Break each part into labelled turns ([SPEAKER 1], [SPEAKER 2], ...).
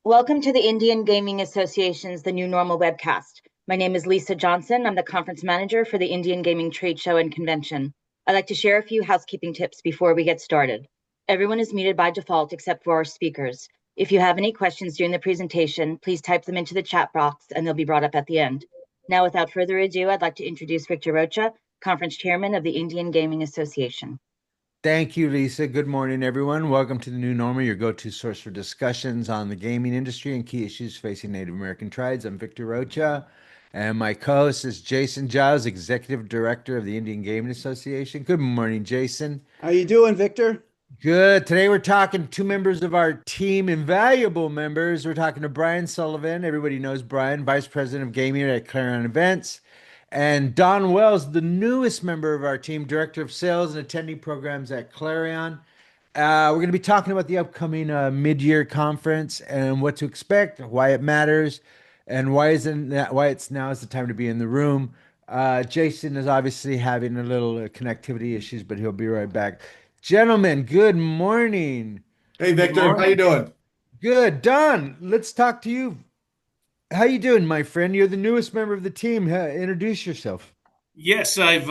[SPEAKER 1] Welcome to the Indian Gaming Association's The New Normal webcast. My name is Lisa Johnson. I'm the conference manager for the Indian Gaming Trade Show and Convention. I'd like to share a few housekeeping tips before we get started. Everyone is muted by default except for our speakers. If you have any questions during the presentation, please type them into the chat box and they'll be brought up at the end. Now, without further ado, I'd like to introduce Victor Rocha, conference chairman of the Indian Gaming Association.
[SPEAKER 2] Thank you, Lisa. Good morning, everyone. Welcome to the New Normal, your go-to source for discussions on the gaming industry and key issues facing Native American tribes. I'm Victor Rocha, and my co-host is Jason Giles, Executive Director of the Indian Gaming Association. Good morning, Jason.
[SPEAKER 3] How you doing, Victor?
[SPEAKER 2] Good. Today we're talking to two members of our team, invaluable members. We're talking to Brian Sullivan. Everybody knows Brian, Vice President of Gaming at Clarion Events. And Don Wells, the newest member of our team, Director of Sales and Attending Programs at Clarion. We're going to be talking about the upcoming mid-year conference and what to expect, why it matters, and why it's now is the time to be in the room. Jason is obviously having a little connectivity issues, but he'll be right back. Gentlemen, good morning.
[SPEAKER 4] Hey, Victor, how you doing?
[SPEAKER 2] Good. Don, let's talk to you. How you doing, my friend? You're the newest member of the team. Introduce yourself.
[SPEAKER 5] Yes, I've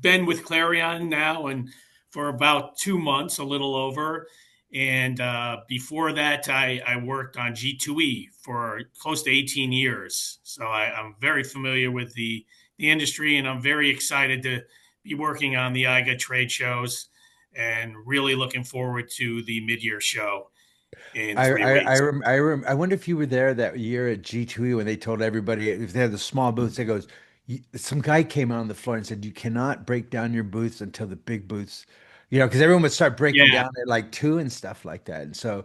[SPEAKER 5] been with Clarion now and for about 2 months, a little over. And before that, I worked on G2E for close to 18 years. So I'm very familiar with the industry, and I'm very excited to be working on the IGA trade shows and really looking forward to the mid-year show.
[SPEAKER 2] I wonder if you were there that year at G2E when they told everybody if they had the small booths, they goes, some guy came out on the floor and said, you cannot break down your booths until the big booths, because everyone would start breaking down at like 2 and stuff like that. And so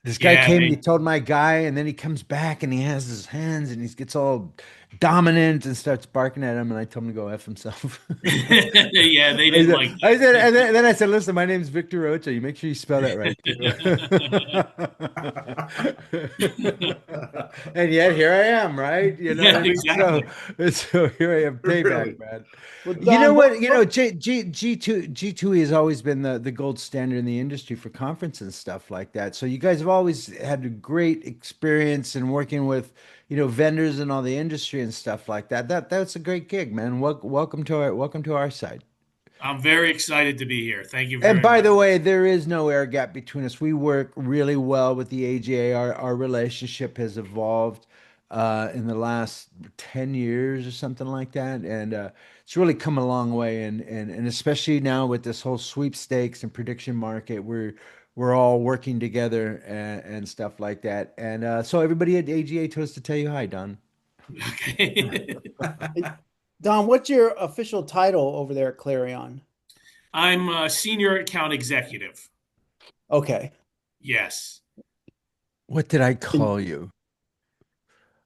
[SPEAKER 2] this guy came and he told my guy, and then he comes back and he has his hands and he gets all dominant and starts barking at him. And I told him to go F himself.
[SPEAKER 5] Yeah, they didn't like that.
[SPEAKER 2] I said, and then I said, listen, my name's Victor Rocha. You make sure you spell that right. And yet here I am, right?
[SPEAKER 5] Exactly.
[SPEAKER 2] So here I am, payback, man.
[SPEAKER 3] Well,
[SPEAKER 2] You know
[SPEAKER 3] Don,
[SPEAKER 2] what? G2E has always been the gold standard in the industry for conferences and stuff like that. So you guys have always had a great experience in working with, vendors and all the industry and stuff like that. That's a great gig, man. Welcome to our side.
[SPEAKER 5] I'm very excited to be here. Thank you very much.
[SPEAKER 2] And by the way, there is no air gap between us. We work really well with the AGA. Our relationship has evolved in the last 10 years or something like that. And it's really come a long way. And especially now with this whole sweepstakes and prediction market, we're all working together and stuff like that. And so everybody at AGA told us to tell you hi, Don.
[SPEAKER 5] Okay.
[SPEAKER 3] Don, what's your official title over there at Clarion?
[SPEAKER 5] I'm a senior account executive.
[SPEAKER 3] Okay.
[SPEAKER 5] Yes.
[SPEAKER 2] What did I call you?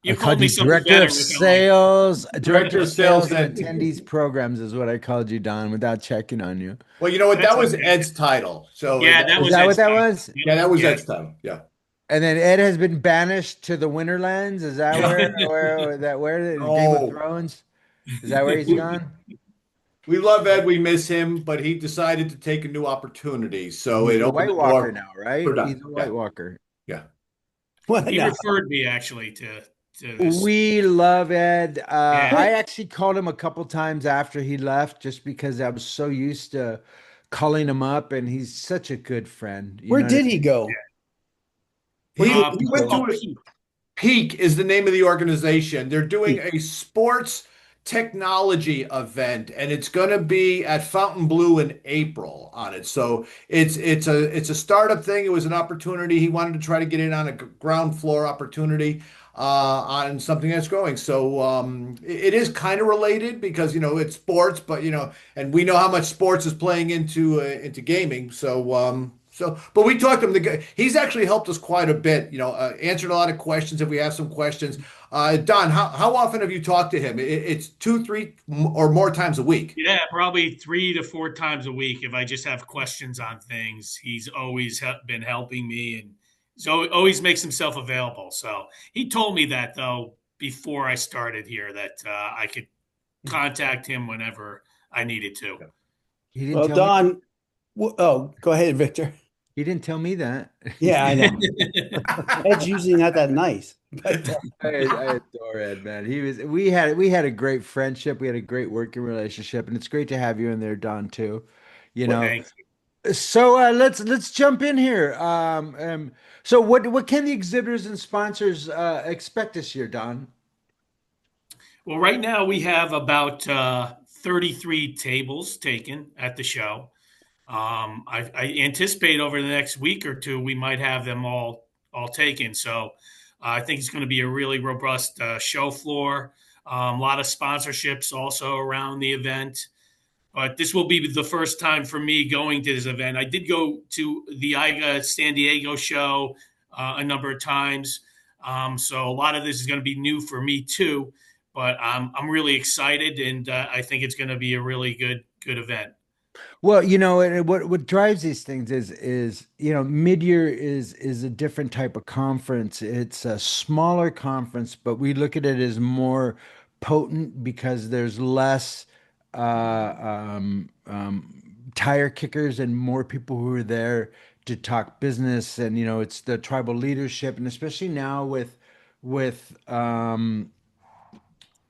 [SPEAKER 5] You called me something
[SPEAKER 2] director
[SPEAKER 5] better.
[SPEAKER 2] of sales,
[SPEAKER 4] Director of Sales
[SPEAKER 2] and attendees programs is what I called you, Don, without checking on you.
[SPEAKER 4] Well, you know what? That was Ed's title. So
[SPEAKER 5] Yeah, that
[SPEAKER 2] Is
[SPEAKER 5] was
[SPEAKER 2] that what
[SPEAKER 5] Ed's
[SPEAKER 2] that
[SPEAKER 5] title.
[SPEAKER 2] was?
[SPEAKER 4] yeah, that was
[SPEAKER 5] Yeah.
[SPEAKER 4] Ed's title. Yeah.
[SPEAKER 2] And then Ed has been banished to the Winterlands. Is that where Game
[SPEAKER 4] Oh.
[SPEAKER 2] of Thrones? Is that where he's gone?
[SPEAKER 4] We love Ed. We miss him, but he decided to take a new opportunity. So
[SPEAKER 2] He's
[SPEAKER 4] it
[SPEAKER 2] a
[SPEAKER 4] opened
[SPEAKER 2] White
[SPEAKER 4] the
[SPEAKER 2] Walker
[SPEAKER 4] door.
[SPEAKER 2] now, right?
[SPEAKER 4] We're done.
[SPEAKER 2] He's a White Walker.
[SPEAKER 4] Yeah.
[SPEAKER 3] What
[SPEAKER 5] He
[SPEAKER 3] now?
[SPEAKER 5] referred me actually to this.
[SPEAKER 2] We love Ed.
[SPEAKER 5] Yeah.
[SPEAKER 2] I actually called him a couple times after he left, just because I was so used to calling him up, and he's such a good friend.
[SPEAKER 3] Where did he go?
[SPEAKER 4] He
[SPEAKER 5] He
[SPEAKER 4] went to a Peak is the name of the organization. They're doing a sports technology event, and it's going to be at Fontainebleau in April on it. So it's a startup thing. It was an opportunity. He wanted to try to get in on a ground floor opportunity on something that's growing. So it is kind of related because it's sports, but and we know how much sports is playing into gaming. But we talked to him. He's actually helped us quite a bit. Answered a lot of questions if we have some questions. Don, how often have you talked to him? It's 2, 3, or more times a week.
[SPEAKER 5] Yeah, probably 3 to 4 times a week. If I just have questions on things, he's always been helping me, and so always makes himself available. So he told me that though before I started here that I could contact him whenever I needed to.
[SPEAKER 2] He didn't
[SPEAKER 3] Well,
[SPEAKER 2] tell me.
[SPEAKER 3] Don, go ahead, Victor.
[SPEAKER 2] He didn't tell me that.
[SPEAKER 3] Yeah, I know. Ed's usually not that nice, but
[SPEAKER 2] I adore Ed, man. We had a great friendship. We had a great working relationship, and it's great to have you in there, Don, too. You
[SPEAKER 4] Well,
[SPEAKER 2] know.
[SPEAKER 5] Thanks.
[SPEAKER 2] So let's jump in here. So what can the exhibitors and sponsors expect this year, Don?
[SPEAKER 5] Well, right now we have about 33 tables taken at the show. I anticipate over the next week or two we might have them all taken. So I think it's going to be a really robust show floor. A lot of sponsorships also around the event. But this will be the first time for me going to this event. I did go to the IGA San Diego show a number of times. So a lot of this is going to be new for me too. But I'm really excited, and I think it's going to be a really good event.
[SPEAKER 2] Well, and what drives these things is mid-year is a different type of conference. It's a smaller conference, but we look at it as more potent because there's less tire kickers and more people who are there to talk business, and it's the tribal leadership, and especially now with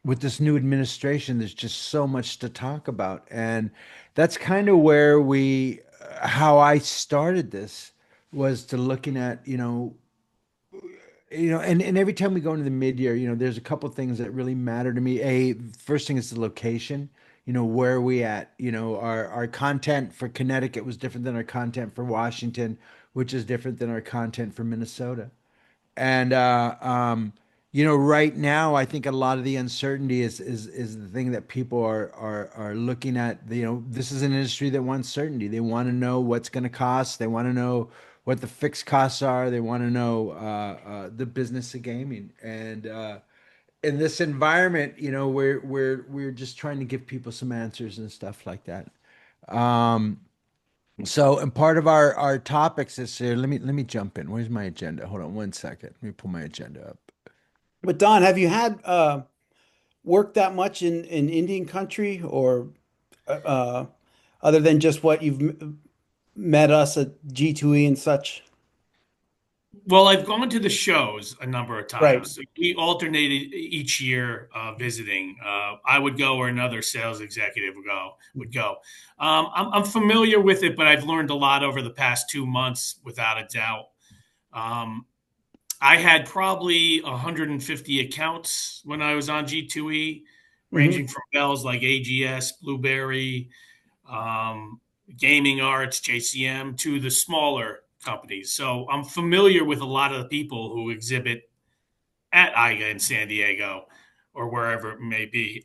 [SPEAKER 2] with this new administration, there's just so much to talk about. And that's kind of where how I started this was to looking at, and every time we go into the mid-year, there's a couple things that really matter to me. First thing is the location. Where are we at? Our content for Connecticut was different than our content for Washington, which is different than our content for Minnesota. And right now, I think a lot of the uncertainty is the thing that people are looking at. This is an industry that wants certainty. They want to know what's going to cost. They want to know what the fixed costs are. They want to know the business of gaming. And in this environment, we're just trying to give people some answers and stuff like that. Um, and part of our topics this year, let me jump in. Where's my agenda? Hold on one second. Let me pull my agenda up.
[SPEAKER 3] Don, have you had worked that much in Indian country or uh, other than just what you've met us at G2E and such?
[SPEAKER 5] Well, I've gone to the shows a number of
[SPEAKER 3] Right.
[SPEAKER 5] times. We alternated each year visiting. I would go, or another sales executive would go. I'm familiar with it, but I've learned a lot over the past 2 months, without a doubt. Um, I had probably 150 accounts when I was on G2E,
[SPEAKER 3] Hmm.
[SPEAKER 5] ranging from bells like AGS, Blueberry, um, Gaming Arts, JCM, to the smaller companies. So I'm familiar with a lot of the people who exhibit at IGA in San Diego or wherever it may be.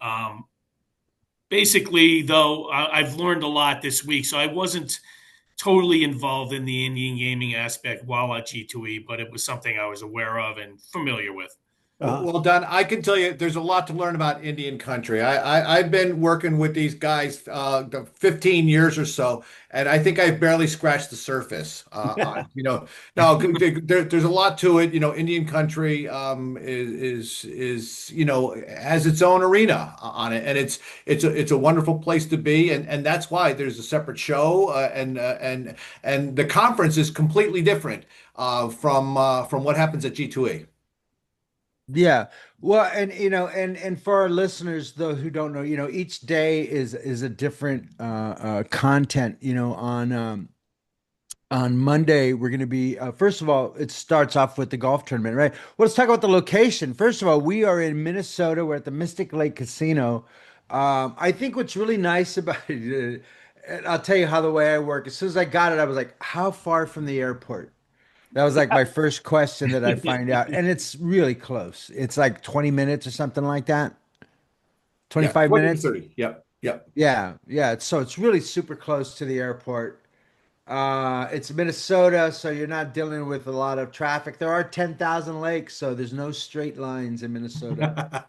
[SPEAKER 5] Basically, though, I've learned a lot this week. So I wasn't totally involved in the Indian gaming aspect while at G2E, but it was something I was aware of and familiar with.
[SPEAKER 3] Uh,
[SPEAKER 4] Well, Don, I can tell you there's a lot to learn about Indian country. I've been working with these guys 15 years or so, and I think I've barely scratched the surface. No, there's a lot to it. Indian country has its own arena on it, and it's a wonderful place to be, and that's why there's a separate show, and the conference is completely different from what happens at G2E.
[SPEAKER 2] Yeah. Well, and for our listeners though who don't know, each day is a different content. On Monday we're going to be first of all, it starts off with the golf tournament, right? Well, let's talk about the location. First of all, we are in Minnesota. We're at the Mystic Lake Casino. I think what's really nice about it, and I'll tell you how the way I work. As soon as I got it, I was like, "How far from the airport?" That was like my first question that I find out. And it's really close. It's like 20 minutes or something like that.
[SPEAKER 4] Yeah,
[SPEAKER 2] 25
[SPEAKER 4] 20 to
[SPEAKER 2] minutes.
[SPEAKER 4] 30. Yep. Yep.
[SPEAKER 2] Yeah. Yeah. So it's really super close to the airport. It's Minnesota, so you're not dealing with a lot of traffic. There are 10,000 lakes, so there's no straight lines in Minnesota.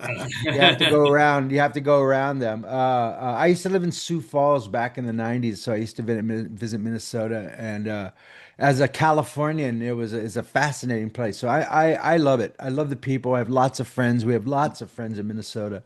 [SPEAKER 2] You have to go around. You have to go around them. I used to live in Sioux Falls back in the '90s, so I used to visit Minnesota. And as a Californian, it's a fascinating place. So I love it. I love the people. I have lots of friends. We have lots of friends in Minnesota.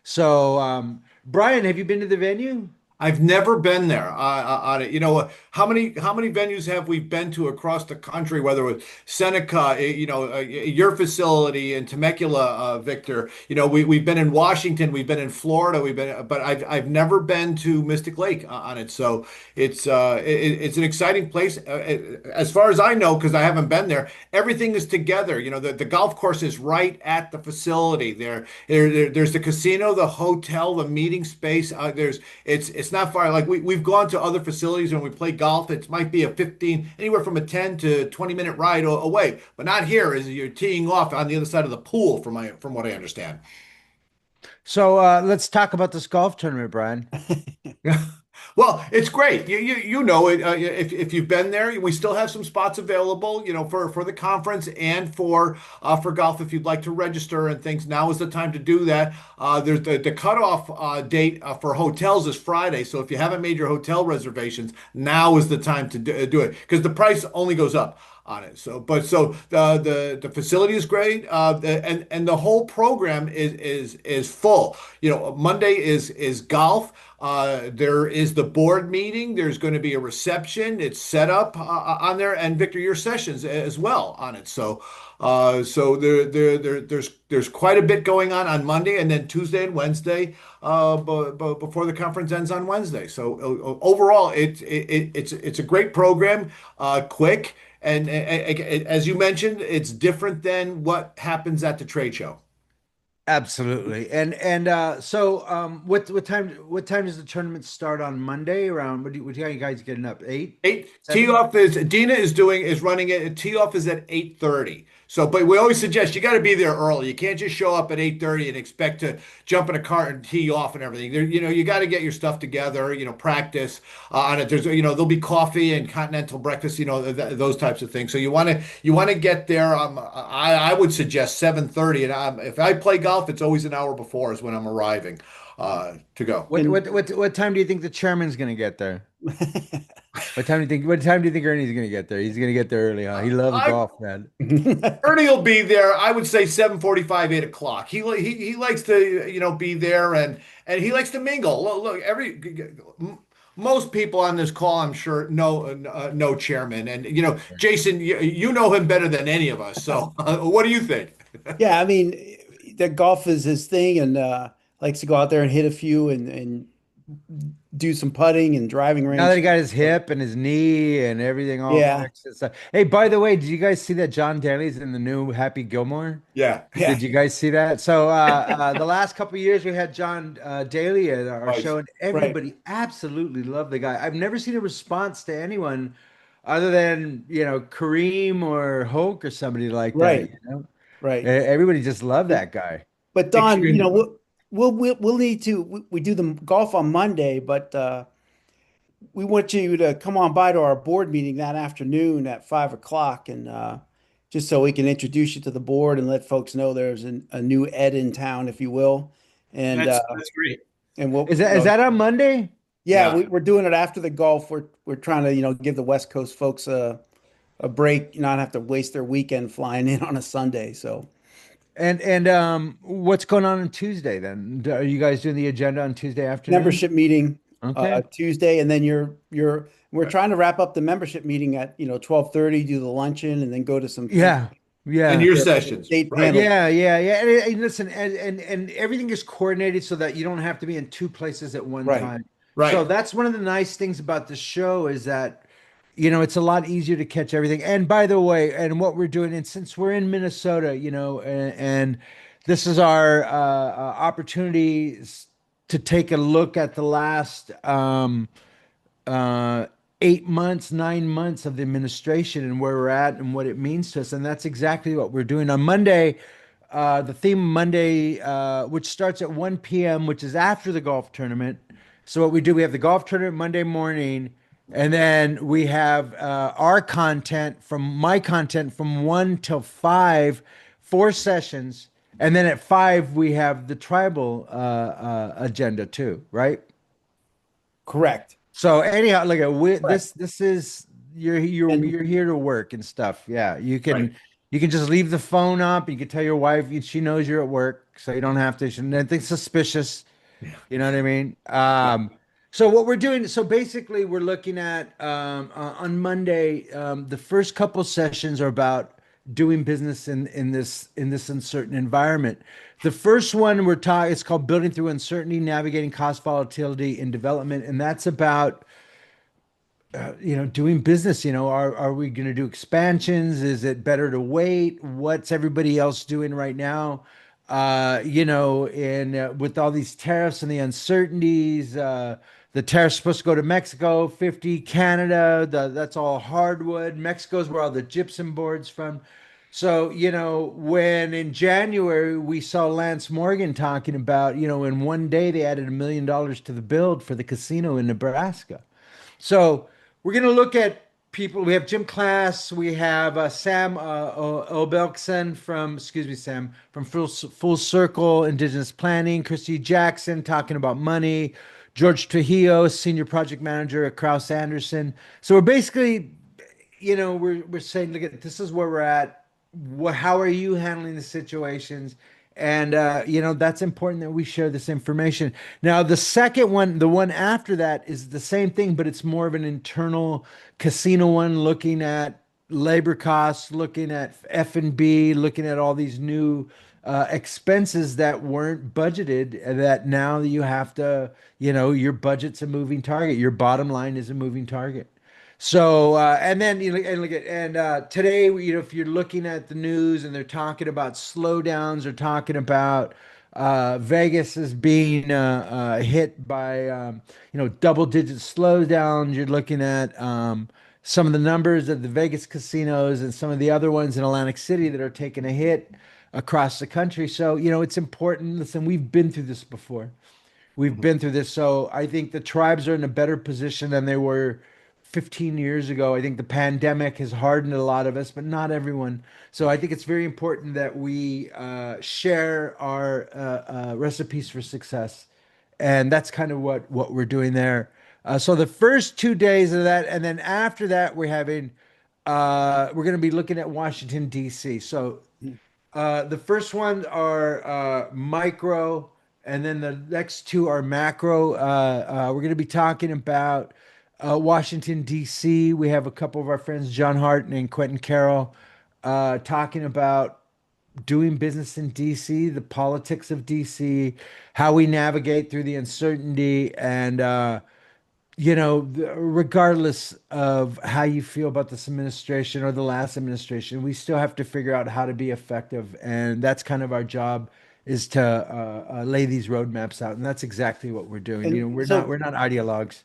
[SPEAKER 2] So Brian, have you been to the venue?
[SPEAKER 4] I've never been there on it. You know, how many venues have we been to across the country? Whether it was Seneca, your facility in Temecula, Victor. You know, we've been in Washington, we've been in Florida, but I've never been to Mystic Lake on it. So it's an exciting place as far as I know because I haven't been there. Everything is together. You know, the golf course is right at the facility. There's the casino, the hotel, the meeting space. It's not far. Like we've gone to other facilities when we play golf. It might be a 15, anywhere from a 10 to 20-minute ride away, but not here. Is you're teeing off on the other side of the pool, from what I understand.
[SPEAKER 2] So let's talk about this golf tournament, Brian.
[SPEAKER 4] Yeah. Well, it's great. You know it. If you've been there, we still have some spots available, you know, for the conference and for golf. If you'd like to register and things, now is the time to do that. There's the cutoff date for hotels is Friday. So if you haven't made your hotel reservations, now is the time to do it because the price only goes up on it. The facility is great, and the whole program is full. You know, Monday is golf. There is the board meeting. There's going to be a reception. It's set up on there, and Victor, your sessions as well on it. There's quite a bit going on Monday, and then Tuesday and Wednesday, before the conference ends on Wednesday. So overall, it's a great program, quick, and as you mentioned, it's different than what happens at the trade show.
[SPEAKER 2] Absolutely. What time does the tournament start on Monday? Around what are you guys getting up? Eight?
[SPEAKER 4] Tee
[SPEAKER 2] Seven?
[SPEAKER 4] off is Dina is running it. Tee off is at 8:30. So, but we always suggest you got to be there early. You can't just show up at 8:30 and expect to jump in a cart and tee off and everything. You know, you got to get your stuff together. You know, practice on it. There'll be coffee and continental breakfast. You know, those types of things. So you want to get there. I would suggest 7:30. And if I play golf, it's always an hour before is when I'm arriving to go.
[SPEAKER 2] What time do you think the chairman's going to get there? What time do you think Ernie's going to get there? He's going to get there early, huh? He loves golf, man.
[SPEAKER 4] Ernie will be there. I would say 7:45, 8 o'clock. He likes to be there and he likes to mingle. Look, most people on this call, I'm sure, know Chairman, and Jason, you know him better than any of us. So, what do you think?
[SPEAKER 3] Yeah, I mean, the golf is his thing, and likes to go out there and hit a few and do some putting and driving range.
[SPEAKER 2] Now that he got his hip and his knee and everything all
[SPEAKER 3] Yeah.
[SPEAKER 2] fixed and stuff. Hey, by the way, did you guys see that John Daly's in the new Happy Gilmore?
[SPEAKER 4] Yeah.
[SPEAKER 3] Yeah.
[SPEAKER 2] Did you guys see that? So the last couple of years we had John Daly at our
[SPEAKER 4] Right.
[SPEAKER 2] show, and everybody absolutely loved the guy. I've never seen a response to anyone other than Kareem or Hulk or somebody like that.
[SPEAKER 3] Right. Right.
[SPEAKER 2] Everybody just loved that guy.
[SPEAKER 3] But Don,
[SPEAKER 4] Extremely.
[SPEAKER 3] we'll need to we do the golf on Monday, but we want you to come on by to our board meeting that afternoon at 5 o'clock, and just so we can introduce you to the board and let folks know there's a new Ed in town, if you will. And
[SPEAKER 5] That's great.
[SPEAKER 3] and we'll
[SPEAKER 2] Is that on Monday?
[SPEAKER 3] yeah,
[SPEAKER 4] Yeah.
[SPEAKER 3] we're doing it after the golf. We're trying to give the West Coast folks a break, not have to waste their weekend flying in on a Sunday. So.
[SPEAKER 2] And what's going on Tuesday then? Are you guys doing the agenda on Tuesday afternoon?
[SPEAKER 3] Membership meeting
[SPEAKER 2] Okay.
[SPEAKER 3] Tuesday, and then we're trying to wrap up the membership meeting at 12:30, do the luncheon, and then go to some
[SPEAKER 2] Yeah. Yeah.
[SPEAKER 4] And your sessions.
[SPEAKER 3] state
[SPEAKER 4] Right.
[SPEAKER 3] panel.
[SPEAKER 2] Yeah. And listen, and everything is coordinated so that you don't have to be in two places at one
[SPEAKER 3] Right.
[SPEAKER 2] time.
[SPEAKER 4] Right.
[SPEAKER 2] So that's one of the nice things about the show is that it's a lot easier to catch everything. And by the way, and what we're doing, and since we're in Minnesota, and this is our opportunity to take a look at the last 8 months, 9 months of the administration and where we're at and what it means to us. And that's exactly what we're doing on Monday. The theme Monday, which starts at 1 p.m., which is after the golf tournament. So what we do, we have the golf tournament Monday morning, and then we have my content from 1 till 5, 4 sessions. And then at 5, we have the tribal agenda too, right?
[SPEAKER 3] Correct.
[SPEAKER 2] So anyhow, like
[SPEAKER 3] Correct.
[SPEAKER 2] this is you're
[SPEAKER 3] And-
[SPEAKER 2] you're here to work and stuff. Yeah, you can
[SPEAKER 4] Right.
[SPEAKER 2] you can just leave the phone up. You can tell your wife she knows you're at work, so you don't have to. Nothing suspicious. You know what I mean? So what we're doing, so basically we're looking at on Monday, the first couple sessions are about doing business in this uncertain environment. The first one we're talking, it's called Building Through Uncertainty, Navigating Cost Volatility in Development, and that's about doing business. Are we going to do expansions? Is it better to wait? What's everybody else doing right now? And with all these tariffs and the uncertainties, the tariffs supposed to go to Mexico, 50 Canada, that's all hardwood. Mexico's where all the gypsum boards from. So, when in January we saw Lance Morgan talking about, in one day they added $1 million to the build for the casino in Nebraska. So we're going to look at people. We have Jim Class. We have Sam Obelkson from Full Circle Indigenous Planning. Christy Jackson talking about money. George Trujillo, Senior Project Manager at Kraus Anderson. So we're basically, we're saying, look at this is where we're at. How are you handling the situations? And that's important that we share this information. Now, the second one, the one after that, is the same thing, but it's more of an internal casino one, looking at labor costs, looking at F&B, looking at all these new expenses that weren't budgeted, that now you have to, your budget's a moving target. Your bottom line is a moving target. So and then today, if you're looking at the news and they're talking about slowdowns, or talking about Vegas is being hit by double-digit slowdowns. You're looking at some of the numbers of the Vegas casinos and some of the other ones in Atlantic City that are taking a hit across the country. So it's important. Listen, we've been through this before. We've been through this. So I think the tribes are in a better position than they were 15 years ago. I think the pandemic has hardened a lot of us, but not everyone. So I think it's very important that we share our recipes for success. And that's kind of what we're doing there. So the first 2 days of that, and then after that, we're going to be looking at Washington, D.C. So the first ones are micro, and then the next two are macro. We're going to be talking about Washington, D.C. We have a couple of our friends, John Hart and Quentin Carroll, talking about doing business in D.C., the politics of D.C., how we navigate through the uncertainty, and regardless of how you feel about this administration or the last administration, we still have to figure out how to be effective, and that's kind of our job, is to lay these roadmaps out, and that's exactly what we're doing.
[SPEAKER 3] And
[SPEAKER 2] We're
[SPEAKER 3] so,
[SPEAKER 2] not ideologues.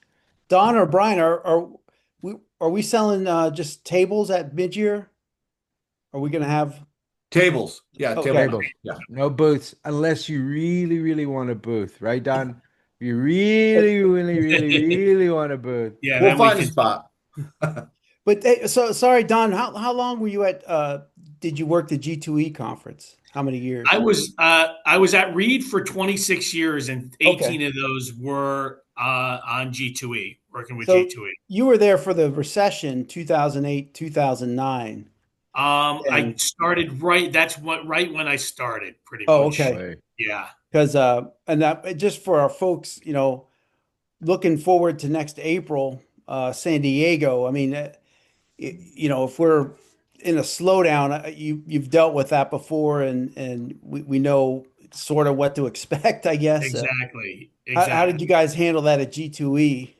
[SPEAKER 3] Don or Brian, are we selling just tables at mid-year? Are we going to have
[SPEAKER 4] Tables. Yeah,
[SPEAKER 3] Okay.
[SPEAKER 2] Tables.
[SPEAKER 4] Yeah.
[SPEAKER 2] No booths, unless you really, really want a booth, right, Don? If you really, really, really, really want a booth.
[SPEAKER 5] Yeah,
[SPEAKER 4] We'll
[SPEAKER 5] then we
[SPEAKER 4] find a
[SPEAKER 5] can.
[SPEAKER 4] spot.
[SPEAKER 3] But so sorry, Don. How long were you at? Did you work the G2E conference? How many years?
[SPEAKER 5] I was at Reed for 26 years, and 18
[SPEAKER 3] Okay.
[SPEAKER 5] of those were on G2E, working with
[SPEAKER 3] So
[SPEAKER 5] G2E.
[SPEAKER 3] you were there for the recession, 2008, 2009.
[SPEAKER 5] I
[SPEAKER 3] And
[SPEAKER 5] started right when I started, pretty
[SPEAKER 3] oh,
[SPEAKER 5] much.
[SPEAKER 3] okay.
[SPEAKER 2] Right.
[SPEAKER 5] Yeah.
[SPEAKER 3] Because and that just for our folks, looking forward to next April, San Diego. I mean, if we're in a slowdown, you've dealt with that before, and we know sort of what to expect, I guess.
[SPEAKER 5] Exactly.
[SPEAKER 3] How did you guys handle that at G2E?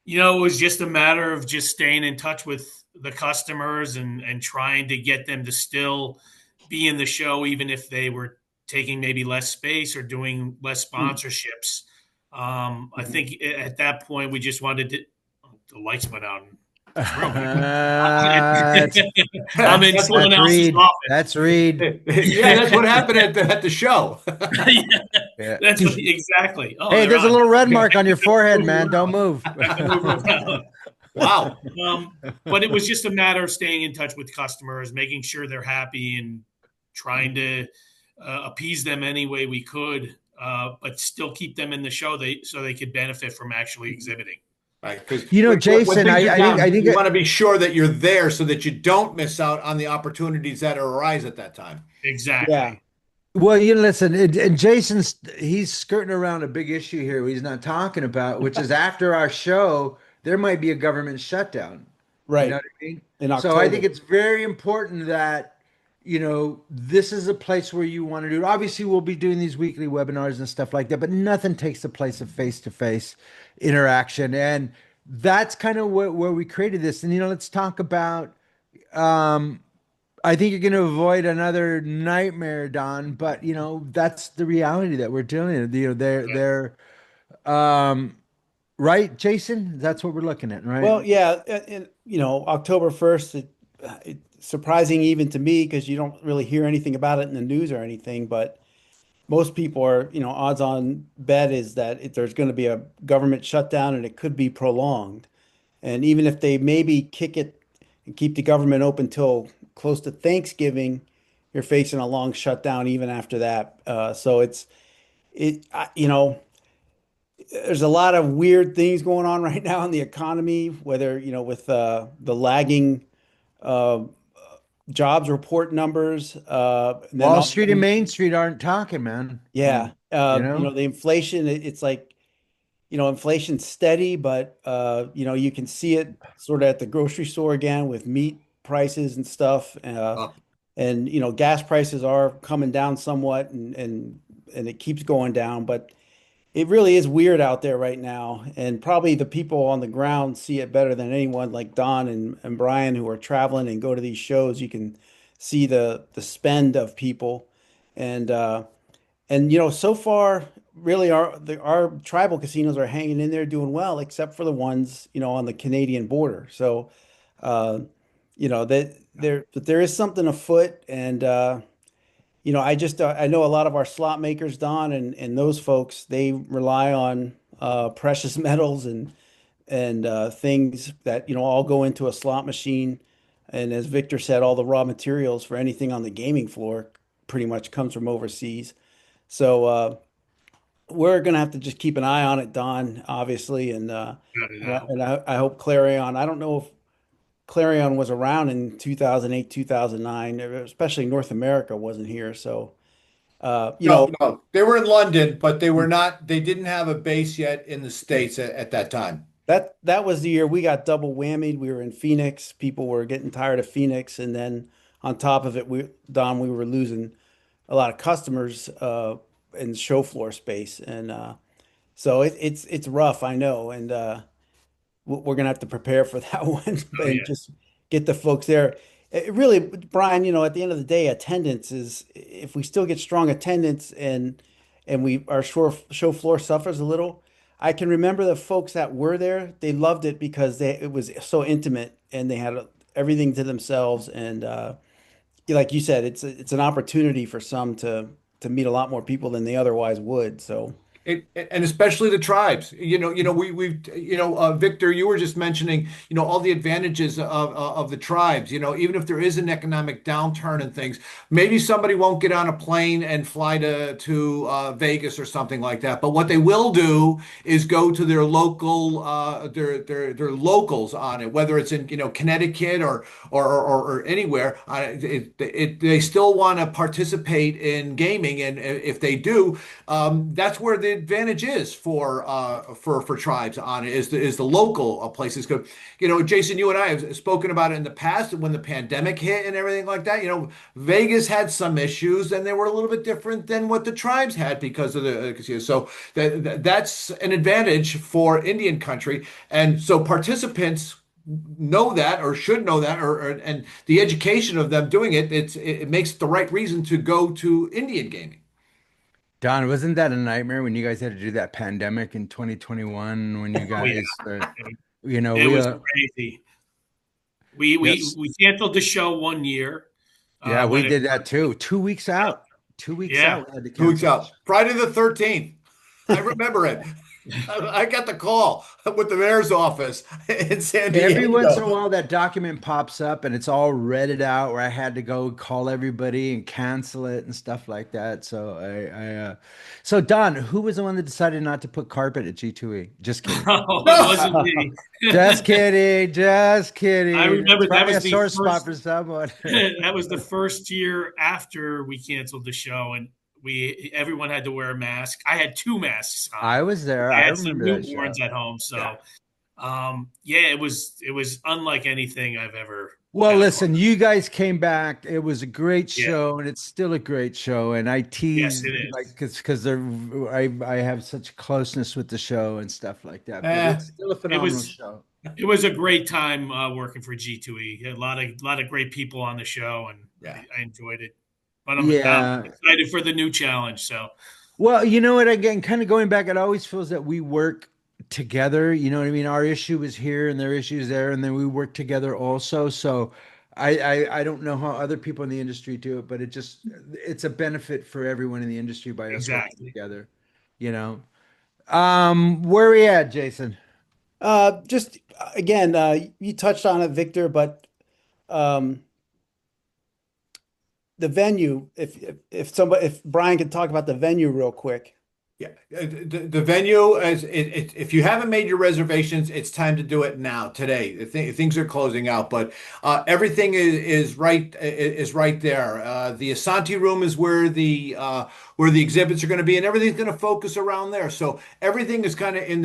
[SPEAKER 5] It was just a matter of just staying in touch with the customers and trying to get them to still be in the show, even if they were taking maybe less space or doing less sponsorships. I think at that point we just wanted to. The lights went out in this room. I'm in
[SPEAKER 4] That's
[SPEAKER 5] someone else's
[SPEAKER 2] Reed.
[SPEAKER 5] office.
[SPEAKER 2] That's Reed.
[SPEAKER 4] Yeah, that's what happened at the show.
[SPEAKER 2] Yeah.
[SPEAKER 5] That's exactly. Oh,
[SPEAKER 2] Hey,
[SPEAKER 5] they're
[SPEAKER 2] there's a
[SPEAKER 5] on.
[SPEAKER 2] little red mark on your forehead,
[SPEAKER 5] Move
[SPEAKER 2] man.
[SPEAKER 5] around.
[SPEAKER 2] Don't move.
[SPEAKER 5] I can move around.
[SPEAKER 4] Wow.
[SPEAKER 5] But it was just a matter of staying in touch with customers, making sure they're happy, and trying to appease them any way we could, but still keep them in the show so they could benefit from actually exhibiting.
[SPEAKER 4] Right, because
[SPEAKER 2] Jason, I think
[SPEAKER 4] you want to be sure that you're there so that you don't miss out on the opportunities that arise at that time.
[SPEAKER 5] Exactly.
[SPEAKER 3] Yeah.
[SPEAKER 2] Well, you listen, and Jason's he's skirting around a big issue here he's not talking about, which is after our show, there might be a government shutdown. You know
[SPEAKER 3] Right.
[SPEAKER 2] what I mean?
[SPEAKER 3] In
[SPEAKER 2] So I think
[SPEAKER 3] October.
[SPEAKER 2] it's very important that, this is a place where you want to do it. Obviously, we'll be doing these weekly webinars and stuff like that, but nothing takes the place of face-to-face interaction. And that's kind of where we created this. And, let's talk about um, I think you're going to avoid another nightmare, Don. But that's the reality that we're dealing with. Um, right, Jason. That's what we're looking at, right?
[SPEAKER 3] Well, yeah, and October 1st, it's surprising even to me because you don't really hear anything about it in the news or anything. But most people are, odds on bet is that there's going to be a government shutdown and it could be prolonged. And even if they maybe kick it and keep the government open till close to Thanksgiving, you're facing a long shutdown even after that. So there's a lot of weird things going on right now in the economy, whether, with the lagging uh, jobs report numbers, and then
[SPEAKER 2] Wall
[SPEAKER 3] also,
[SPEAKER 2] Street and Main Street aren't talking, man.
[SPEAKER 3] yeah, the inflation, it's like, inflation's steady, but you can see it sort of at the grocery store again with meat prices and stuff.
[SPEAKER 4] Uh,
[SPEAKER 3] And gas prices are coming down somewhat and it keeps going down, but it really is weird out there right now. And probably the people on the ground see it better than anyone, like Don and Brian, who are traveling and go to these shows. You can see the spend of people. And so far, really our tribal casinos are hanging in there doing well, except for the ones, on the Canadian border. So that there is something afoot. And I know a lot of our slot makers, Don, and those folks, they rely on precious metals and things that all go into a slot machine. And as Victor said, all the raw materials for anything on the gaming floor pretty much comes from overseas. So we're gonna have to just keep an eye on it, Don, obviously, and
[SPEAKER 5] Got it
[SPEAKER 3] and I,
[SPEAKER 5] out.
[SPEAKER 3] and I hope Clarion. I don't know if Clarion was around in 2008, 2009, especially North America wasn't here. So,
[SPEAKER 4] no, no, they were in London, but they were not. They didn't have a base yet in the States at that time.
[SPEAKER 3] that was the year we got double whammied. We were in Phoenix. People were getting tired of Phoenix, and then on top of it, we were losing a lot of customers in show floor space, and so it's rough, I know, and we're gonna have to prepare for that one
[SPEAKER 5] Oh
[SPEAKER 3] and
[SPEAKER 5] yeah.
[SPEAKER 3] just get the folks there. It really, Brian, at the end of the day, attendance is if we still get strong attendance and our show floor suffers a little. I can remember the folks that were there, they loved it because it was so intimate and they had everything to themselves. And like you said, it's an opportunity for some to meet a lot more people than they otherwise would. So
[SPEAKER 4] And especially the tribes. Victor, you were just mentioning, all the advantages of the tribes. Even if there is an economic downturn and things, maybe somebody won't get on a plane and fly to Vegas or something like that. But what they will do is go to their local their locals on it, whether it's in Connecticut or anywhere. They still want to participate in gaming, and if they do, that's where the advantage is for tribes on it is the local places. Jason, you and I have spoken about it in the past when the pandemic hit and everything like that. Vegas had some issues, and they were a little bit different than what the tribes had because of the casinos. So that's an advantage for Indian country, and so participants know that or should know that and the education of them doing it makes the right reason to go to Indian gaming.
[SPEAKER 2] Don, wasn't that a nightmare when you guys had to do that pandemic in 2021 when you
[SPEAKER 5] Oh yeah.
[SPEAKER 2] guys,
[SPEAKER 5] It
[SPEAKER 2] we,
[SPEAKER 5] was crazy. We we
[SPEAKER 2] yes,
[SPEAKER 5] we canceled the show one year
[SPEAKER 2] yeah, we
[SPEAKER 5] when it
[SPEAKER 2] did that too. 2 weeks out, 2 weeks
[SPEAKER 5] yeah.
[SPEAKER 2] out, we had to
[SPEAKER 4] 2 weeks
[SPEAKER 2] cancel.
[SPEAKER 4] out, Friday the 13th. I remember it. I got the call with the mayor's office in San
[SPEAKER 2] Every once in a
[SPEAKER 4] Diego.
[SPEAKER 2] while, that document pops up and it's all redded out where I had to go call everybody and cancel it and stuff like that. So so Don, who was the one that decided not to put carpet at G2E? Just kidding.
[SPEAKER 5] No, it
[SPEAKER 4] No,
[SPEAKER 5] wasn't me.
[SPEAKER 2] Just kidding. Just
[SPEAKER 5] I
[SPEAKER 2] kidding. It's
[SPEAKER 5] remember that
[SPEAKER 2] probably
[SPEAKER 5] was
[SPEAKER 2] a
[SPEAKER 5] the
[SPEAKER 2] sore spot
[SPEAKER 5] first
[SPEAKER 2] for someone.
[SPEAKER 5] that was the first year after we canceled the show, and Everyone had to wear a mask. I had 2 masks on.
[SPEAKER 2] I was there.
[SPEAKER 5] I
[SPEAKER 2] I
[SPEAKER 5] had some
[SPEAKER 2] remember that show.
[SPEAKER 5] newborns at home,
[SPEAKER 4] Yeah.
[SPEAKER 5] so yeah, it was unlike anything I've ever
[SPEAKER 2] Well,
[SPEAKER 5] been a
[SPEAKER 2] listen,
[SPEAKER 5] part of.
[SPEAKER 2] you guys came back. It was a great
[SPEAKER 5] Yeah,
[SPEAKER 2] show, and it's still a great show. And I
[SPEAKER 5] yes,
[SPEAKER 2] tease
[SPEAKER 5] it
[SPEAKER 2] like
[SPEAKER 5] is.
[SPEAKER 2] because I have such closeness with the show and stuff like that. But
[SPEAKER 4] Eh,
[SPEAKER 2] it's still a
[SPEAKER 5] It
[SPEAKER 2] phenomenal
[SPEAKER 5] was
[SPEAKER 2] show.
[SPEAKER 5] it was a great time working for G2E. A lot of great people on the show, and
[SPEAKER 4] yeah.
[SPEAKER 5] I enjoyed it. But I'm
[SPEAKER 2] Yeah.
[SPEAKER 5] excited for the new challenge. So
[SPEAKER 2] Well, you know what? Again, kind of going back, it always feels that we work together. You know what I mean? Our issue is here and their issue is there, and then we work together also. So I don't know how other people in the industry do it, but it's a benefit for everyone in the industry by us working
[SPEAKER 5] exactly.
[SPEAKER 2] together, you know. Where are we at, Jason?
[SPEAKER 3] Just again, you touched on it, Victor, but um, the venue. If Brian could talk about the venue real quick.
[SPEAKER 4] Yeah, the venue if you haven't made your reservations, it's time to do it now today. Things are closing out, but everything is right there. The Asante room is where the exhibits are going to be, and everything's going to focus around there. So everything is kind of in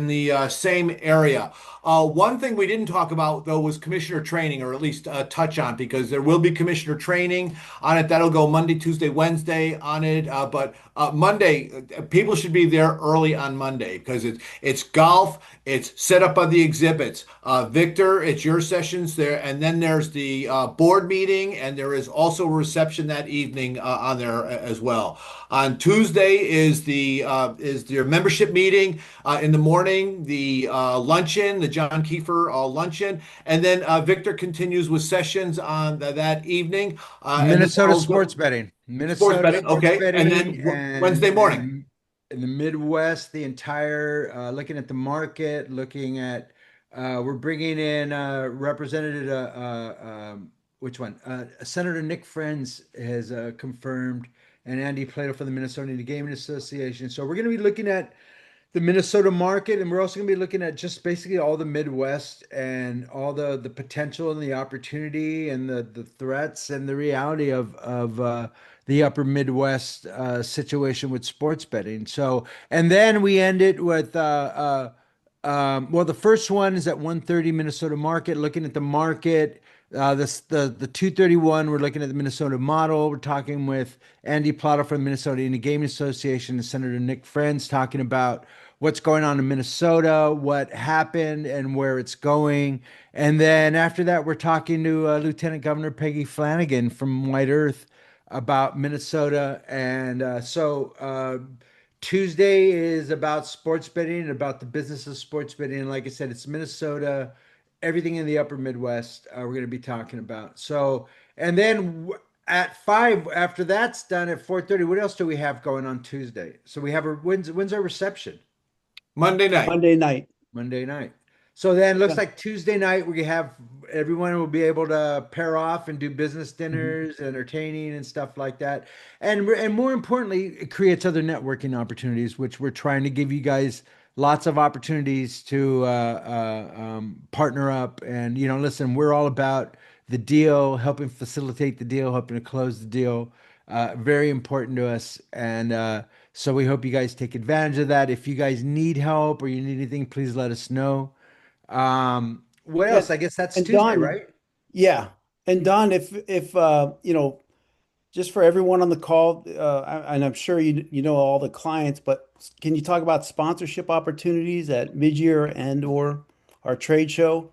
[SPEAKER 4] the same area. One thing we didn't talk about though was commissioner training, or at least touch on, because there will be commissioner training on it. That'll go Monday, Tuesday, Wednesday on it. But Monday, people should be there early on Monday because it's golf, it's set up on the exhibits. Victor, it's your sessions there, and then there's the board meeting, and there is also a reception that evening on there as well. On Tuesday is your membership meeting in the morning, the luncheon, the John Kiefer luncheon, and then Victor continues with sessions on that evening. And then
[SPEAKER 2] Minnesota
[SPEAKER 4] that'll go
[SPEAKER 2] sports betting.
[SPEAKER 4] sports
[SPEAKER 2] Minnesota
[SPEAKER 4] betting,
[SPEAKER 2] sports
[SPEAKER 4] okay, and
[SPEAKER 2] betting
[SPEAKER 4] then Wednesday morning.
[SPEAKER 2] in the Midwest, the entire looking at the market, looking at we're bringing in Representative which one? Senator Nick Friends has confirmed, and Andy Plato from the Minnesota Gaming Association. So we're going to be looking at the Minnesota market, and we're also going to be looking at just basically all the Midwest and all the potential and the opportunity and the threats and the reality of the Upper Midwest situation with sports betting. So, and then we end it with well, the first one is at 1:30 Minnesota market, looking at the market. The 2:31, we're looking at the Minnesota model. We're talking with Andy Plato from the Minnesota Indian Gaming Association and Senator Nick Friends talking about what's going on in Minnesota, what happened, and where it's going. And then after that, we're talking to Lieutenant Governor Peggy Flanagan from White Earth about Minnesota. And Tuesday is about sports betting and about the business of sports betting. And like I said, it's Minnesota, everything in the upper Midwest we're going to be talking about. So, and then at 5, after that's done at 4:30, what else do we have going on Tuesday? So we have when's our reception?
[SPEAKER 4] Monday night.
[SPEAKER 3] Monday night.
[SPEAKER 2] Monday night. So then it looks
[SPEAKER 3] Yeah.
[SPEAKER 2] like Tuesday night we have everyone will be able to pair off and do business dinners, entertaining and stuff like that. And more importantly, it creates other networking opportunities, which we're trying to give you guys lots of opportunities to partner up. And listen, we're all about the deal, helping facilitate the deal, helping to close the deal. Very important to us. And so we hope you guys take advantage of that. If you guys need help or you need anything, please let us know. What
[SPEAKER 3] Yeah,
[SPEAKER 2] else? I guess that's
[SPEAKER 3] and
[SPEAKER 2] Tuesday,
[SPEAKER 3] Don,
[SPEAKER 2] right?
[SPEAKER 3] yeah, and Don, if just for everyone on the call, and I'm sure you know all the clients, but can you talk about sponsorship opportunities at mid-year and or our trade show?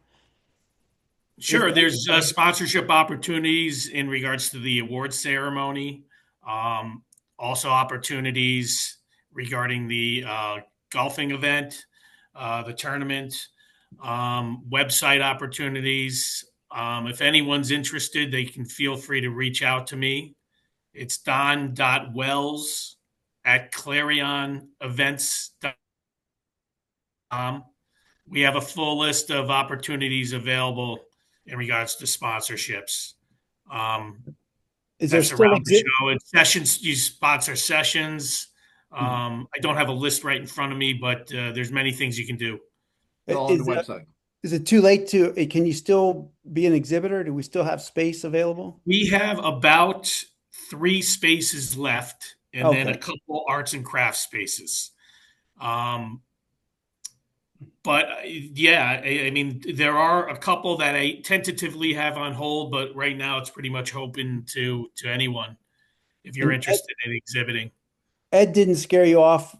[SPEAKER 5] Sure, there's sponsorship opportunities in regards to the awards ceremony. Um, Also, opportunities regarding the golfing event, the tournament, website opportunities. If anyone's interested, they can feel free to reach out to me. It's don.wells at clarionevents.com. We have a full list of opportunities available in regards to sponsorships. Um,
[SPEAKER 3] Is there
[SPEAKER 5] that's
[SPEAKER 3] still
[SPEAKER 5] around the
[SPEAKER 3] exist?
[SPEAKER 5] show. It's sessions. You sponsor sessions. I don't have a list right in front of me, but there's many things you can do.
[SPEAKER 4] It's all on the website.
[SPEAKER 3] Is it too late to? Can you still be an exhibitor? Do we still have space available?
[SPEAKER 5] We have about 3 spaces left and then a
[SPEAKER 3] Okay.
[SPEAKER 5] couple arts and crafts spaces. Um, but yeah, I mean, there are a couple that I tentatively have on hold, but right now it's pretty much open to anyone if you're
[SPEAKER 3] And
[SPEAKER 5] interested in exhibiting.
[SPEAKER 3] Ed didn't scare you off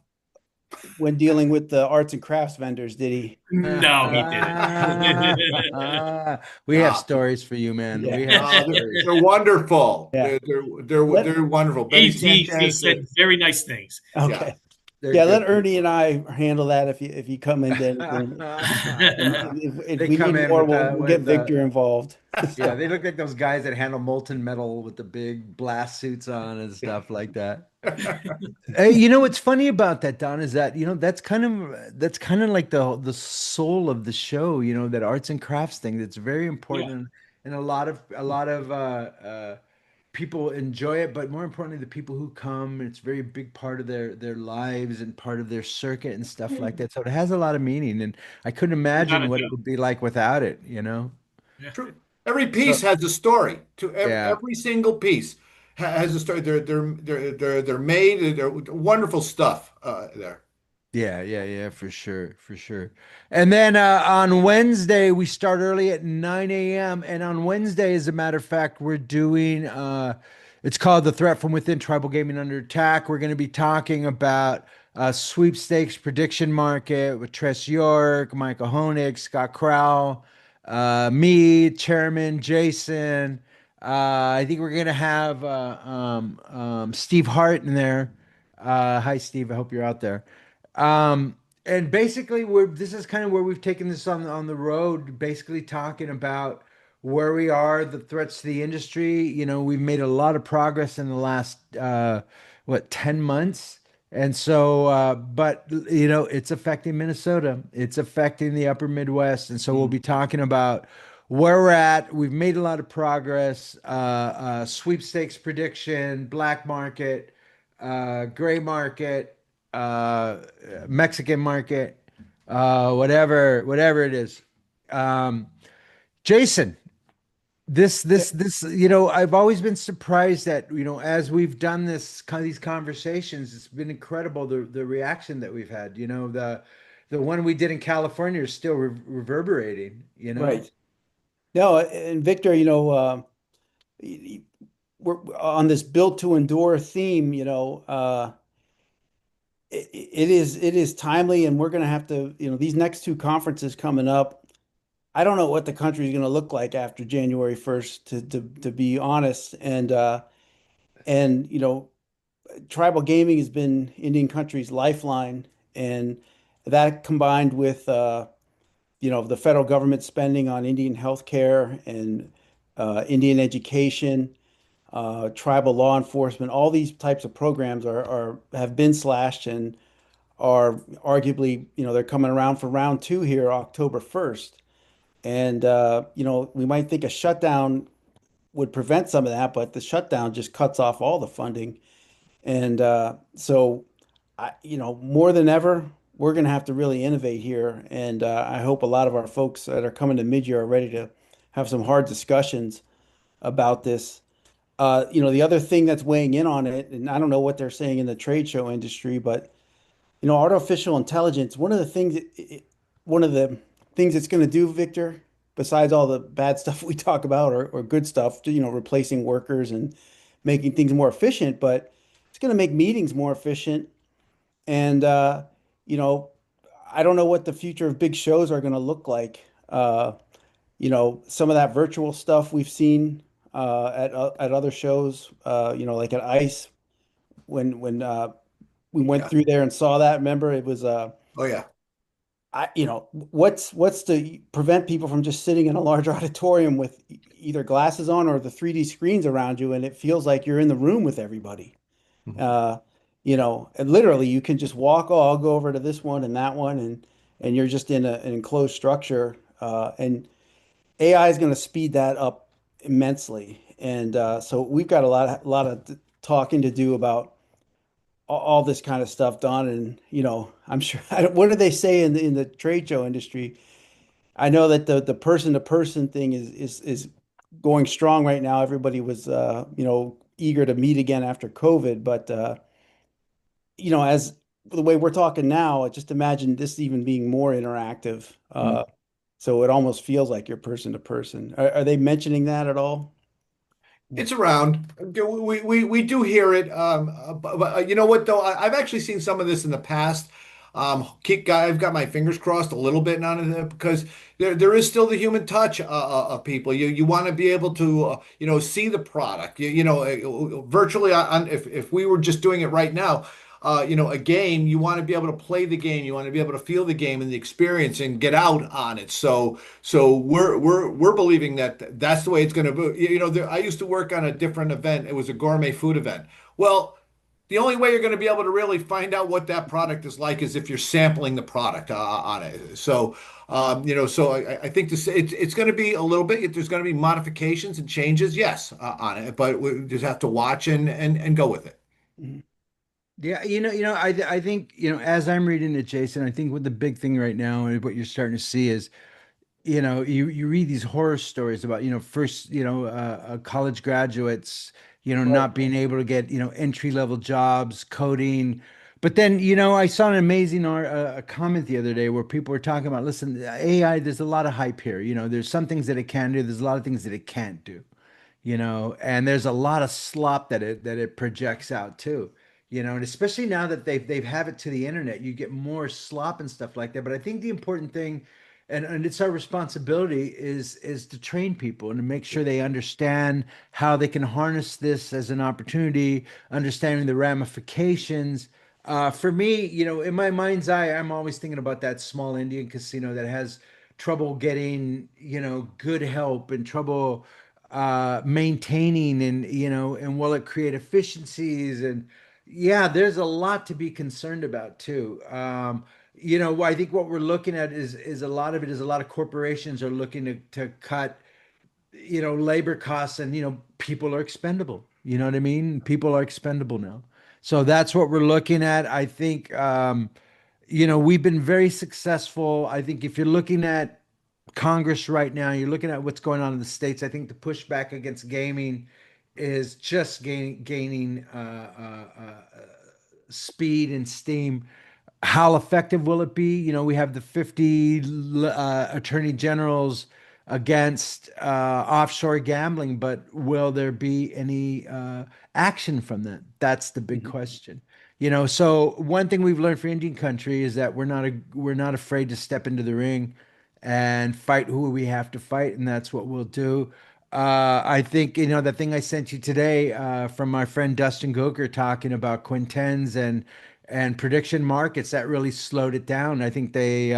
[SPEAKER 3] when dealing with the arts and crafts vendors, did he?
[SPEAKER 5] No, he didn't.
[SPEAKER 2] We have
[SPEAKER 4] Ah,
[SPEAKER 2] stories for you, man.
[SPEAKER 3] Yeah.
[SPEAKER 2] We have
[SPEAKER 4] they're
[SPEAKER 2] stories.
[SPEAKER 4] wonderful.
[SPEAKER 3] Yeah.
[SPEAKER 4] They're
[SPEAKER 3] Let
[SPEAKER 4] wonderful. Benny
[SPEAKER 5] He
[SPEAKER 4] Sanchez.
[SPEAKER 5] said very nice things.
[SPEAKER 4] Yeah.
[SPEAKER 3] Okay.
[SPEAKER 2] They're
[SPEAKER 3] Yeah,
[SPEAKER 2] good
[SPEAKER 3] let Ernie
[SPEAKER 2] people.
[SPEAKER 3] and I handle that if you come into anything. And if
[SPEAKER 2] They
[SPEAKER 3] we
[SPEAKER 2] come
[SPEAKER 3] need
[SPEAKER 2] in
[SPEAKER 3] more,
[SPEAKER 2] with
[SPEAKER 3] we'll get Victor
[SPEAKER 2] the
[SPEAKER 3] involved.
[SPEAKER 2] yeah,
[SPEAKER 3] So
[SPEAKER 2] they look like those guys that handle molten metal with the big blast suits on and
[SPEAKER 4] Yeah.
[SPEAKER 2] stuff like that. Hey, you know what's funny about that, Don, is that that's kind of like the soul of the show, that arts and crafts thing that's very
[SPEAKER 5] Yeah,
[SPEAKER 2] important and a lot of people enjoy it, but more importantly, the people who come, it's a very big part of their lives and part of their circuit and stuff like that. So it has a lot of meaning, and I couldn't
[SPEAKER 5] without
[SPEAKER 2] imagine
[SPEAKER 5] a
[SPEAKER 2] what it
[SPEAKER 5] doubt.
[SPEAKER 2] would be like without it.
[SPEAKER 5] Yeah.
[SPEAKER 4] True. Every
[SPEAKER 2] So
[SPEAKER 4] piece has a story. To
[SPEAKER 2] yeah.
[SPEAKER 4] every single piece has a story. They're made. They're wonderful stuff there.
[SPEAKER 2] Yeah, for sure, for sure. And then on Wednesday, we start early at 9 a.m. And on Wednesday, as a matter of fact, we're doing it's called The Threat from Within Tribal Gaming Under Attack. We're going to be talking about sweepstakes prediction market with Tress York, Michael Honig, Scott Crowell, me, Chairman Jason. I think we're going to have Steve Hart in there. Hi, Steve. I hope you're out there. And basically, this is kind of where we've taken this on the road, basically talking about where we are, the threats to the industry. We've made a lot of progress in the last 10 months. And so, but it's affecting Minnesota. It's affecting the upper Midwest. And so we'll be talking about where we're at. We've made a lot of progress. Sweepstakes prediction, black market, gray market, uh, Mexican market, whatever it is. Um, Jason, I've always been surprised that, as we've done these conversations, it's been incredible the reaction that we've had. The one we did in California is still reverberating.
[SPEAKER 3] right. No, and Victor, we're on this built to endure theme, it is timely, and we're going to have to, these next two conferences coming up. I don't know what the country is going to look like after January 1st, to be honest. And tribal gaming has been Indian country's lifeline, and that combined with the federal government spending on Indian healthcare and Indian education, tribal law enforcement, all these types of programs are have been slashed and are arguably, they're coming around for round two here, October 1st. And we might think a shutdown would prevent some of that, but the shutdown just cuts off all the funding. And so, more than ever, we're going to have to really innovate here. And I hope a lot of our folks that are coming to mid-year are ready to have some hard discussions about this. The other thing that's weighing in on it, and I don't know what they're saying in the trade show industry, but artificial intelligence, one of the things it's going to do, Victor, besides all the bad stuff we talk about, or good stuff, replacing workers and making things more efficient, but it's going to make meetings more efficient. And, you know, I don't know what the future of big shows are going to look like. Some of that virtual stuff we've seen at other shows, like at ICE, when we went
[SPEAKER 4] Yeah.
[SPEAKER 3] through there and saw that. Remember, it was
[SPEAKER 4] Oh yeah.
[SPEAKER 3] what's to prevent people from just sitting in a large auditorium with either glasses on or the 3D screens around you, and it feels like you're in the room with everybody. Uh, and literally you can just walk, oh, I'll go over to this one and that one, and you're just in an enclosed structure. And AI is going to speed that up immensely. And so we've got a lot of talking to do about all this kind of stuff, Don. And I'm sure. What do they say in the trade show industry? I know that the person to person thing is going strong right now. Everybody was eager to meet again after COVID, but as the way we're talking now, just imagine this even being more interactive. So it almost feels like you're person to person. Are they mentioning that at all?
[SPEAKER 4] It's around. We do hear it. But you know what though? I've actually seen some of this in the past. I've got my fingers crossed a little bit on it because there is still the human touch of people. You want to be able to see the product. Virtually on if we were just doing it right now. A game, you want to be able to play the game, you want to be able to feel the game and the experience and get out on it. So we're believing that that's the way it's going to be. I used to work on a different event. It was a gourmet food event. Well, the only way you're going to be able to really find out what that product is like is if you're sampling the product on it. So I think it's going to be a little bit. There's going to be modifications and changes, yes, on it, but we just have to watch and go with it.
[SPEAKER 3] Mhm.
[SPEAKER 2] Yeah, I think, as I'm reading it, Jason, I think what the big thing right now and what you're starting to see is, you read these horror stories about, first, college graduates,
[SPEAKER 3] Right.
[SPEAKER 2] not being able to get, entry level jobs, coding. But then, I saw an amazing a comment the other day where people were talking about, listen, AI, there's a lot of hype here. There's some things that it can do, there's a lot of things that it can't do, and there's a lot of slop that it projects out too. And especially now that they've have it to the internet, you get more slop and stuff like that. But I think the important thing, and it's our responsibility, is to train people and to make sure they understand how they can harness this as an opportunity, understanding the ramifications. For me, in my mind's eye, I'm always thinking about that small Indian casino that has trouble getting, good help and trouble maintaining, and will it create efficiencies? And yeah, there's a lot to be concerned about too. I think what we're looking at is a lot of it is a lot of corporations are looking to cut, labor costs, and people are expendable. You know what I mean? People are expendable now. So that's what we're looking at. I think we've been very successful. I think if you're looking at Congress right now, you're looking at what's going on in the states. I think the pushback against gaming is just gaining speed and steam. How effective will it be? We have the 50 attorney generals against offshore gambling, but will there be any action from that? That's the big
[SPEAKER 3] Mhm.
[SPEAKER 2] question. So one thing we've learned for Indian country is that we're not afraid to step into the ring and fight who we have to fight, and that's what we'll do. I think the thing I sent you today from my friend Dustin Goker talking about quintens and prediction markets, that really slowed it down. I think they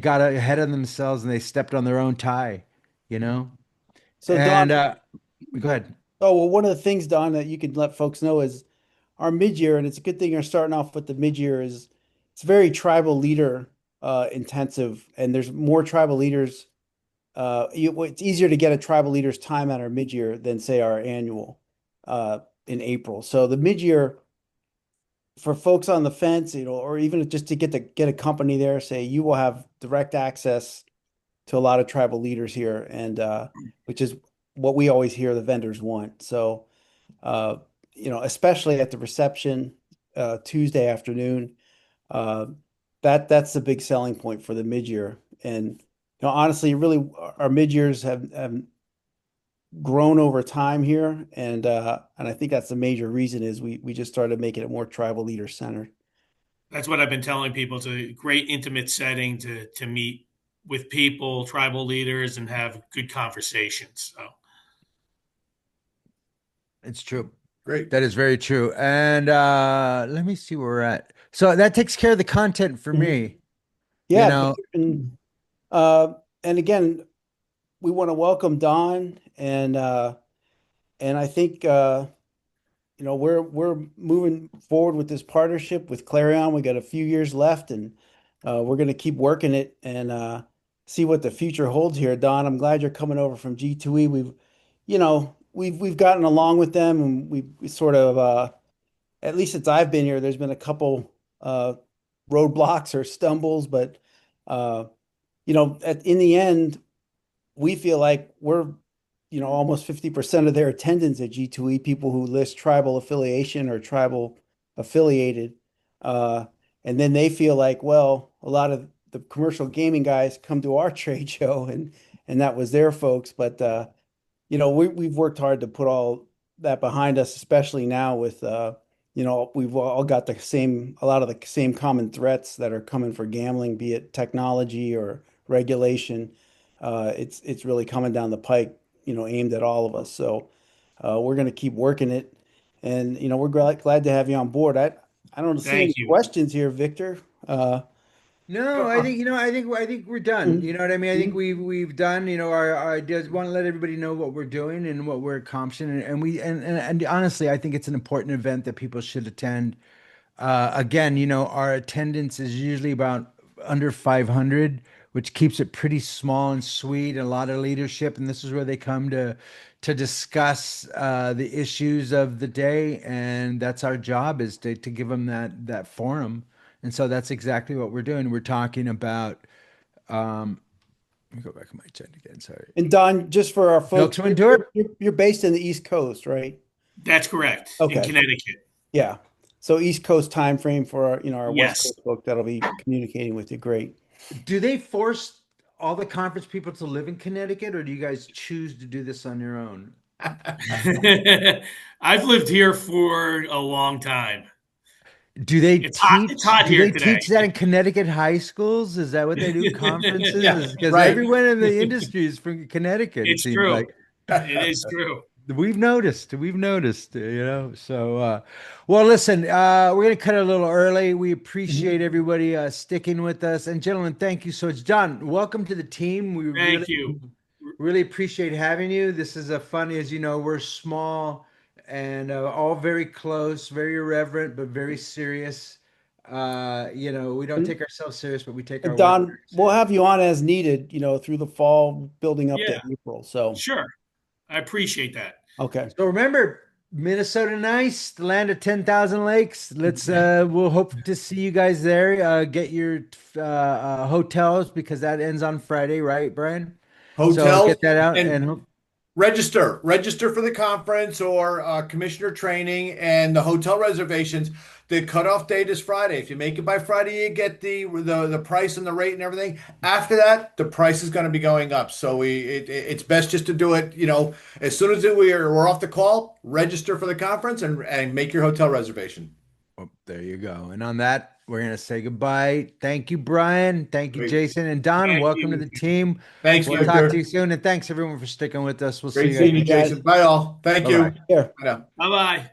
[SPEAKER 2] got ahead of themselves and they stepped on their own tie, you know.
[SPEAKER 3] So Don,
[SPEAKER 2] And go ahead.
[SPEAKER 3] oh well, one of the things, Don, that you can let folks know is our mid-year, and it's a good thing you're starting off with the mid-year, is it's very tribal leader intensive, and there's more tribal leaders. It's easier to get a tribal leader's time at our mid-year than say our annual in April. So the mid-year for folks on the fence, or even just to get a company there, say you will have direct access to a lot of tribal leaders here, and which is what we always hear the vendors want. So uh, especially at the reception Tuesday afternoon, uh, that's the big selling point for the mid-year. And honestly, really, our mid-years have grown over time here, and I think that's the major reason is we just started making it more tribal leader centered.
[SPEAKER 5] That's what I've been telling people. It's a great intimate setting to meet with people, tribal leaders, and have good conversations. So
[SPEAKER 2] It's true.
[SPEAKER 4] Great.
[SPEAKER 2] That is very true. And let me see where we're at. So that takes care of the content for
[SPEAKER 3] Mhm.
[SPEAKER 2] me. You
[SPEAKER 3] Yeah,
[SPEAKER 2] know,
[SPEAKER 3] uh, and again, we want to welcome Don, and I think we're moving forward with this partnership with Clarion. We got a few years left, and we're going to keep working it and see what the future holds here. Don, I'm glad you're coming over from G2E. We've gotten along with them, and we sort of at least since I've been here, there's been a couple uh, roadblocks or stumbles, but uh, in the end, we feel like we're almost 50% of their attendance at G2E, people who list tribal affiliation or tribal affiliated. Uh, and then they feel like, well, a lot of the commercial gaming guys come to our trade show, and that was their folks. But we've worked hard to put all that behind us, especially now with we've all got a lot of the same common threats that are coming for gambling, be it technology or regulation. It's really coming down the pike, aimed at all of us. So we're going to keep working it, and we're glad to have you on board. I don't see any
[SPEAKER 5] Thank you.
[SPEAKER 3] questions here, Victor.
[SPEAKER 2] No, I think I think we're done.
[SPEAKER 3] Mhm.
[SPEAKER 2] You know what I mean? I think
[SPEAKER 3] Mhm.
[SPEAKER 2] we've done. Our I just want to let everybody know what we're doing and what we're accomplishing, and honestly, I think it's an important event that people should attend. Again, our attendance is usually about under 500, which keeps it pretty small and sweet, and a lot of leadership. And this is where they come to discuss the issues of the day, and that's our job is to give them that forum. And so that's exactly what we're doing. We're talking about. Let me go back on my agenda again. Sorry.
[SPEAKER 3] And Don, just for our
[SPEAKER 2] Built
[SPEAKER 3] folks,
[SPEAKER 2] to endure.
[SPEAKER 3] you're based in the East Coast, right?
[SPEAKER 5] That's correct. In
[SPEAKER 3] Okay.
[SPEAKER 5] Connecticut.
[SPEAKER 3] Yeah. So East Coast time frame for our West
[SPEAKER 5] Yes.
[SPEAKER 3] Coast folk that'll be communicating with you. Great.
[SPEAKER 2] Do they force all the conference people to live in Connecticut, or do you guys choose to do this on your own?
[SPEAKER 5] I've lived here for a long time.
[SPEAKER 2] Do they
[SPEAKER 5] It's hot. It's
[SPEAKER 2] teach?
[SPEAKER 5] hot
[SPEAKER 2] Do
[SPEAKER 5] here
[SPEAKER 2] they
[SPEAKER 5] today.
[SPEAKER 2] teach that in Connecticut high schools? Is that what they do?
[SPEAKER 4] Yeah,
[SPEAKER 2] Conferences? Because
[SPEAKER 4] right.
[SPEAKER 2] everyone in the industry is from Connecticut. It
[SPEAKER 5] It's
[SPEAKER 2] seems
[SPEAKER 5] true.
[SPEAKER 2] like
[SPEAKER 5] It is true.
[SPEAKER 2] we've noticed. So, well, listen, we're gonna cut it a little early. We
[SPEAKER 3] Mhm.
[SPEAKER 2] appreciate everybody sticking with us, and gentlemen, thank you so much. John, welcome to the team. We
[SPEAKER 5] Thank you.
[SPEAKER 2] really appreciate having you. This is a fun, as you know, we're small and all very close, very irreverent, but very serious. We don't
[SPEAKER 3] And,
[SPEAKER 2] take ourselves serious, but we take our
[SPEAKER 3] and
[SPEAKER 2] work
[SPEAKER 3] Don,
[SPEAKER 2] very
[SPEAKER 3] we'll
[SPEAKER 2] serious.
[SPEAKER 3] have you on as needed, through the fall, building up to
[SPEAKER 5] Yeah,
[SPEAKER 3] April. So,
[SPEAKER 5] sure. I appreciate that.
[SPEAKER 3] okay.
[SPEAKER 2] So remember, Minnesota nice, the land of 10,000 lakes. We'll hope to see you guys there. Get your hotels because that ends on Friday, right, Brian? So
[SPEAKER 4] Hotels
[SPEAKER 2] get that out
[SPEAKER 4] and
[SPEAKER 2] and
[SPEAKER 4] register for the conference or commissioner training and the hotel reservations. The cutoff date is Friday. If you make it by Friday, you get the price and the rate and everything. After that, the price is going to be going up. So it's best just to do it. As soon as we're off the call, register for the conference and make your hotel reservation.
[SPEAKER 2] oh, there you go. And on that, we're going to say goodbye. Thank you, Brian. Thank you,
[SPEAKER 4] Great.
[SPEAKER 2] Jason. And Don,
[SPEAKER 5] Thank
[SPEAKER 2] welcome to
[SPEAKER 5] you.
[SPEAKER 2] the team.
[SPEAKER 4] Thanks,
[SPEAKER 2] We'll talk to you
[SPEAKER 4] Victor.
[SPEAKER 2] soon. And thanks everyone for sticking with us. We'll see
[SPEAKER 4] Great
[SPEAKER 2] you guys
[SPEAKER 4] seeing you,
[SPEAKER 2] next
[SPEAKER 3] Guys,
[SPEAKER 4] Jason. Bye, all. Thank
[SPEAKER 2] time. Bye
[SPEAKER 4] you.
[SPEAKER 2] bye.
[SPEAKER 3] here.
[SPEAKER 4] Bye now.
[SPEAKER 5] Bye bye.